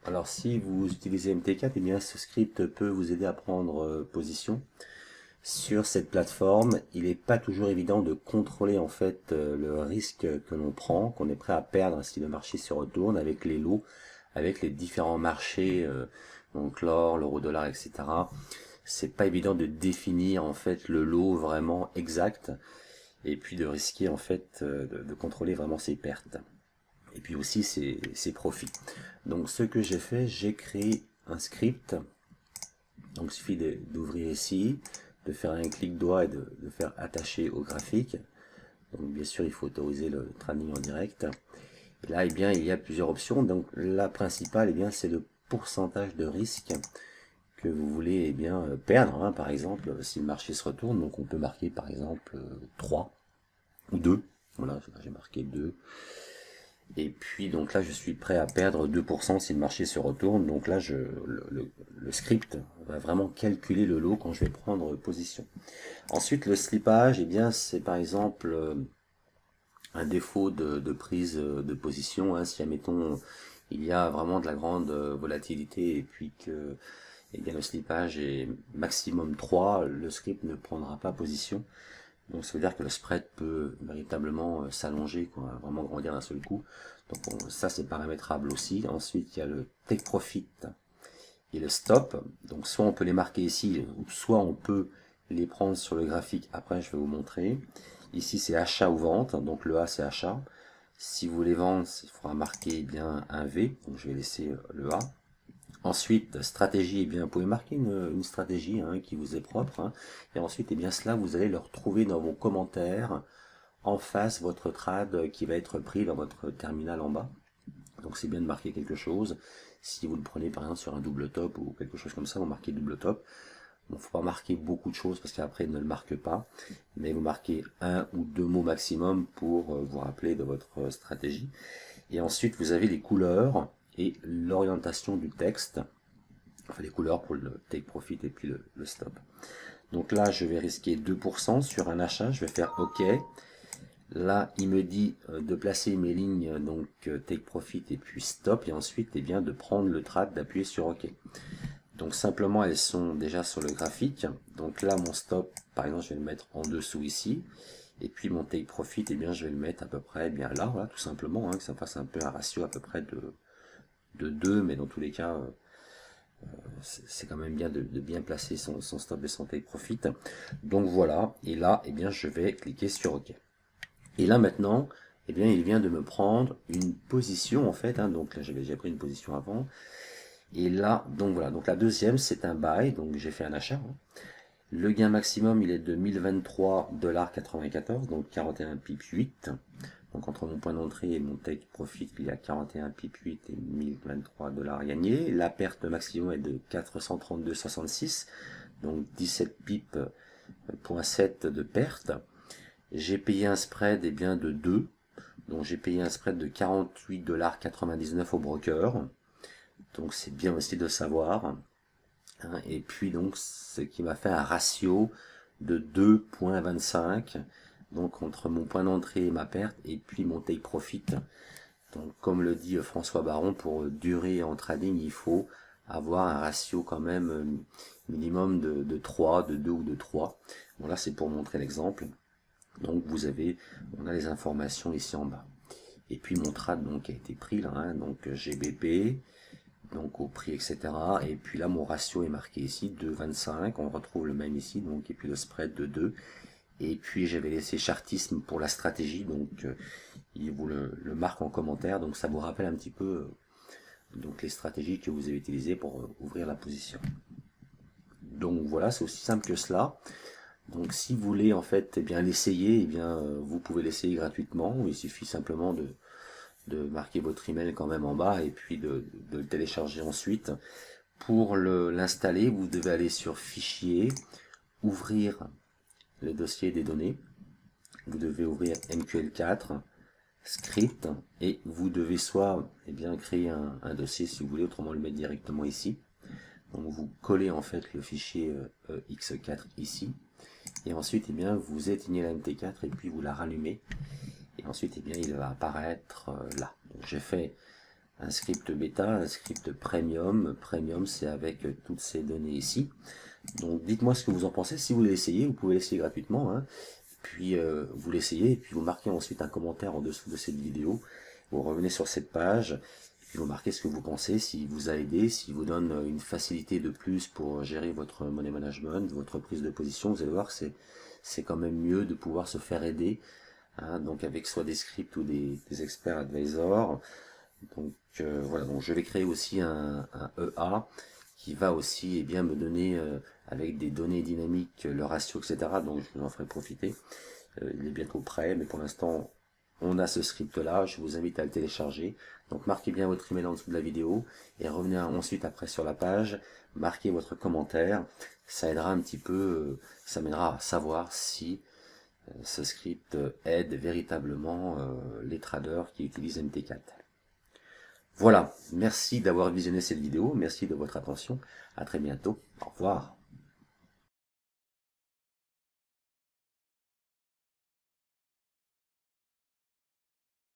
Alors si vous utilisez MT4, eh bien ce script peut vous aider à prendre position. Sur cette plateforme, il n'est pas toujours évident de contrôler en fait le risque que l'on prend, qu'on est prêt à perdre si le marché se retourne avec les lots, avec les différents marchés, donc l'or, l'euro-dollar, etc. C'est pas évident de définir en fait le lot vraiment exact et puis de risquer en fait de contrôler vraiment ses pertes et puis aussi ses profits. Donc ce que j'ai fait, j'ai créé un script. Donc il suffit d'ouvrir ici, de faire un clic droit et de faire attacher au graphique. Donc bien sûr il faut autoriser le trading en direct. Et là eh bien il y a plusieurs options. Donc la principale eh bien c'est le pourcentage de risque que vous voulez eh bien perdre, hein. Par exemple si le marché se retourne, donc on peut marquer par exemple 3 ou 2. Voilà, j'ai marqué 2. Et puis donc là je suis prêt à perdre 2% si le marché se retourne. Donc là le script va vraiment calculer le lot quand je vais prendre position. Ensuite le slippage, eh bien c'est par exemple un défaut de prise de position, hein. Si admettons il y a vraiment de la grande volatilité et puis que eh bien, le slippage est maximum 3, le script ne prendra pas position. Donc ça veut dire que le spread peut véritablement s'allonger, quoi, vraiment grandir d'un seul coup. Donc ça c'est paramétrable aussi. Ensuite il y a le take profit et le stop. Donc soit on peut les marquer ici, soit on peut les prendre sur le graphique. Après je vais vous montrer. Ici c'est achat ou vente, donc le A c'est achat. Si vous voulez vendre, il faudra marquer bien un V, donc je vais laisser le A. Ensuite, stratégie, eh bien, vous pouvez marquer une stratégie, hein, qui vous est propre, hein. Et ensuite, eh bien, cela, vous allez le retrouver dans vos commentaires, en face, votre trad qui va être pris dans votre terminal en bas. Donc c'est bien de marquer quelque chose. Si vous le prenez par exemple sur un double top ou quelque chose comme ça, vous marquez double top. Bon, faut pas marquer beaucoup de choses parce qu'après il ne le marque pas, mais vous marquez un ou deux mots maximum pour vous rappeler de votre stratégie. Et ensuite, vous avez les couleurs et l'orientation du texte. Enfin, les couleurs pour le take profit et puis le stop. Donc là, je vais risquer 2% sur un achat. Je vais faire OK. Là, il me dit de placer mes lignes, donc take profit et puis stop. Et ensuite, eh bien, de prendre le trade, d'appuyer sur OK. Donc simplement, elles sont déjà sur le graphique. Donc là, mon stop, par exemple, je vais le mettre en dessous ici. Et puis mon take profit, eh bien, je vais le mettre à peu près bien là, voilà, tout simplement, hein, que ça fasse un peu un ratio à peu près de 2, mais dans tous les cas, c'est quand même bien de bien placer son stop et son take profit. Donc voilà, et là, eh bien, je vais cliquer sur OK. Et là maintenant, eh bien, il vient de me prendre une position en fait, hein, donc là j'avais déjà pris une position avant. Et là, donc voilà, donc la deuxième c'est un buy, donc j'ai fait un achat, hein. Le gain maximum il est de 1023,94 $, donc 41 pips 8. Donc entre mon point d'entrée et mon take profit, il y a 41 pips 8 et 1023 $ gagnés. La perte maximum est de 432,66, donc 17 pips, 0,7 de perte. J'ai payé un spread eh bien, de 2, donc j'ai payé un spread de 48,99 $ au broker, donc c'est bien aussi de savoir, hein. Et puis donc ce qui m'a fait un ratio de 2,25, donc entre mon point d'entrée et ma perte, et puis mon take profit. Donc comme le dit François Baron, pour durer en trading, il faut avoir un ratio quand même minimum de 3, de 2 ou de 3. Bon là c'est pour montrer l'exemple. Donc on a les informations ici en bas. Et puis mon trade donc a été pris là, hein, donc GBP, donc au prix, etc. Et puis là mon ratio est marqué ici, 2,25, on retrouve le même ici, donc et puis le spread de 2. Et puis j'avais laissé chartisme pour la stratégie, donc il vous le marque en commentaire, donc ça vous rappelle un petit peu donc les stratégies que vous avez utilisées pour ouvrir la position. Donc voilà, c'est aussi simple que cela. Donc si vous voulez en fait eh bien l'essayer, eh bien vous pouvez l'essayer gratuitement. Il suffit simplement de marquer votre email quand même en bas et puis de le télécharger ensuite. Pour l'installer, vous devez aller sur Fichier, ouvrir le dossier des données. Vous devez ouvrir MQL4, Script, et vous devez soit eh bien, créer un dossier si vous voulez, autrement le mettre directement ici. Donc vous collez en fait le fichier X4 ici. Et ensuite, eh bien, vous éteignez la MT4 et puis vous la rallumez. Et ensuite, eh bien, il va apparaître là. Donc j'ai fait un script bêta, un script premium. Premium, c'est avec toutes ces données ici. Donc dites-moi ce que vous en pensez. Si vous voulez l'essayer, vous pouvez l'essayer gratuitement, hein. Puis vous l'essayez, et puis vous marquez ensuite un commentaire en dessous de cette vidéo. Vous revenez sur cette page, et puis vous marquez ce que vous pensez, s'il vous a aidé, s'il vous donne une facilité de plus pour gérer votre money management, votre prise de position. Vous allez voir que c'est quand même mieux de pouvoir se faire aider, hein, donc avec soit des scripts ou des experts advisors. Donc voilà, donc je vais créer aussi un EA qui va aussi bien me donner avec des données dynamiques le ratio, etc. Donc je vous en ferai profiter. Il est bientôt prêt, mais pour l'instant on a ce script là. Je vous invite à le télécharger. Donc marquez bien votre email en dessous de la vidéo et revenez ensuite après sur la page, marquez votre commentaire. Ça aidera un petit peu, ça m'aidera à savoir si ce script aide véritablement les traders qui utilisent MT4. Voilà, merci d'avoir visionné cette vidéo, merci de votre attention, à très bientôt, au revoir.